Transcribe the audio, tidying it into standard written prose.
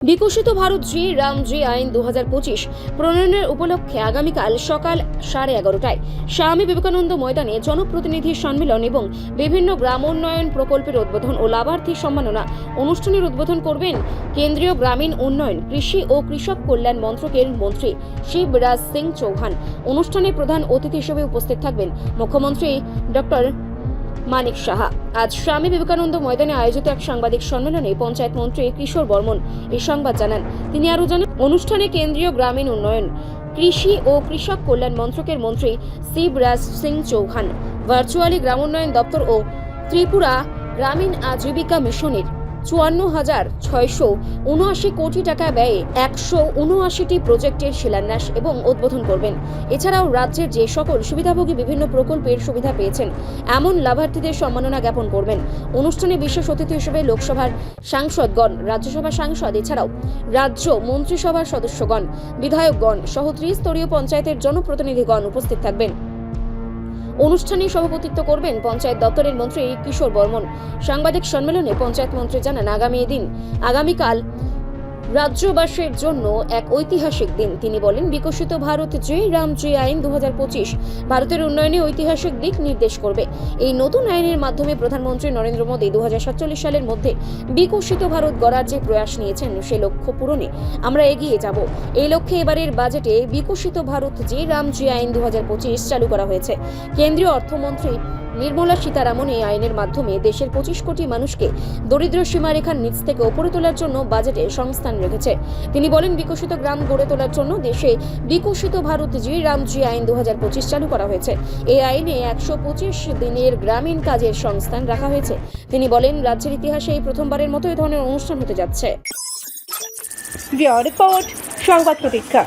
বিকশিত ভারত জি রামজি আইন 2025 প্রণয়নের উপলক্ষে আগামীকাল সকাল 11:30টায় স্বামী বিবেকানন্দ ময়দানে জনপ্রতিনিধি সম্মেলন এবং বিভিন্ন গ্রামোন্নয়ন প্রকল্পের উদ্বোধন ও লাভার্থী সম্মাননা অনুষ্ঠানের উদ্বোধন করবেন কেন্দ্রীয় গ্রামীণ উন্নয়ন, কৃষি ও কৃষক কল্যাণ মন্ত্রকের মন্ত্রী শিবরাজ সিং চৌহান। অনুষ্ঠানে প্রধান অতিথি হিসেবে উপস্থিত থাকবেন মুখ্যমন্ত্রী ডক্টর মানিক সাহা। আজ স্বামী বিবেকানন্দ ময়দানে আয়োজিত এক সাংবাদিক সম্মেলনে পঞ্চায়েত মন্ত্রী কিশোর বর্মন এই সংবাদ জানান। তিনি আরও জানান, অনুষ্ঠানে কেন্দ্রীয় গ্রামীণ উন্নয়ন, কৃষি ও কৃষক কল্যাণ মন্ত্রকের মন্ত্রী শিবরাজ সিং চৌহান, ভার্চুয়ালি গ্রামোন্নয়ন দপ্তর ও ত্রিপুরা গ্রামীণ আজীবিকা মিশনের 54,679 কোটি টাকা ব্যয়ে 179টি প্রজেক্টের শিলান্যাস এবং উদ্বোধন করবেন। এছাড়াও রাজ্যের যে সকল সুবিধাভোগী বিভিন্ন প্রকল্পের সুবিধা পেয়েছেন এমন লাভার্থীদের সম্মাননা জ্ঞাপন করবেন। অনুষ্ঠানে বিশেষ অতিথি হিসেবে লোকসভার সাংসদগণ, রাজ্যসভার সাংসদ, এছাড়াও রাজ্য মন্ত্রিসভার সদস্যগণ, বিধায়কগণ সহ ত্রিস্তরীয় পঞ্চায়েতের জনপ্রতিনিধিগণ উপস্থিত থাকবেন। অনুষ্ঠানে সভাপতিত্ব করবেন পঞ্চায়েত দপ্তরের মন্ত্রী কিশোর বর্মন। সাংবাদিক সম্মেলনে পঞ্চায়েত মন্ত্রী জানান, আগামীকাল রাজ্যবাসীর জন্য এক ঐতিহাসিক দিন। তিনি বলেন, বিকশিত ভারত জি রামজি আইন 2025 ভারতের উন্নয়নে ঐতিহাসিক দিক নির্দেশ করবে। এই নতুন আইনের মাধ্যমে প্রধানমন্ত্রী নরেন্দ্র মোদী 2047 সালের মধ্যে বিকশিত ভারত গড়ার যে প্রয়াস নিয়েছেন সে লক্ষ্য পূরণে আমরা এগিয়ে যাব। এই লক্ষ্যে এবারের বাজেটে বিকশিত ভারত জি রামজি আইন 2025 চালু করা হয়েছে। কেন্দ্রীয় অর্থমন্ত্রী নির্মলা সীতারামন এই আইনের মাধ্যমে দেশের 25 কোটি মানুষকে দরিদ্র সীমারেখার নিচ থেকে উপরে তোলার জন্য বাজেটে সংস্থান রেখেছে। তিনি বলেন, বিকশিত গ্রাম গড়ে তোলার জন্য দেশে বিকশিত ভারত জি রামজি আইন 2025 চালু করা হয়েছে। এই আইনে 125 দিনের গ্রামীণ কাজের সংস্থান রাখা হয়েছে। তিনি বলেন, রাজ্যের ইতিহাসে এই প্রথমবারের মতো এই ধরনের অনুষ্ঠান হতে যাচ্ছে। রিপোর্ট সংবাদ প্রতীক্ষা।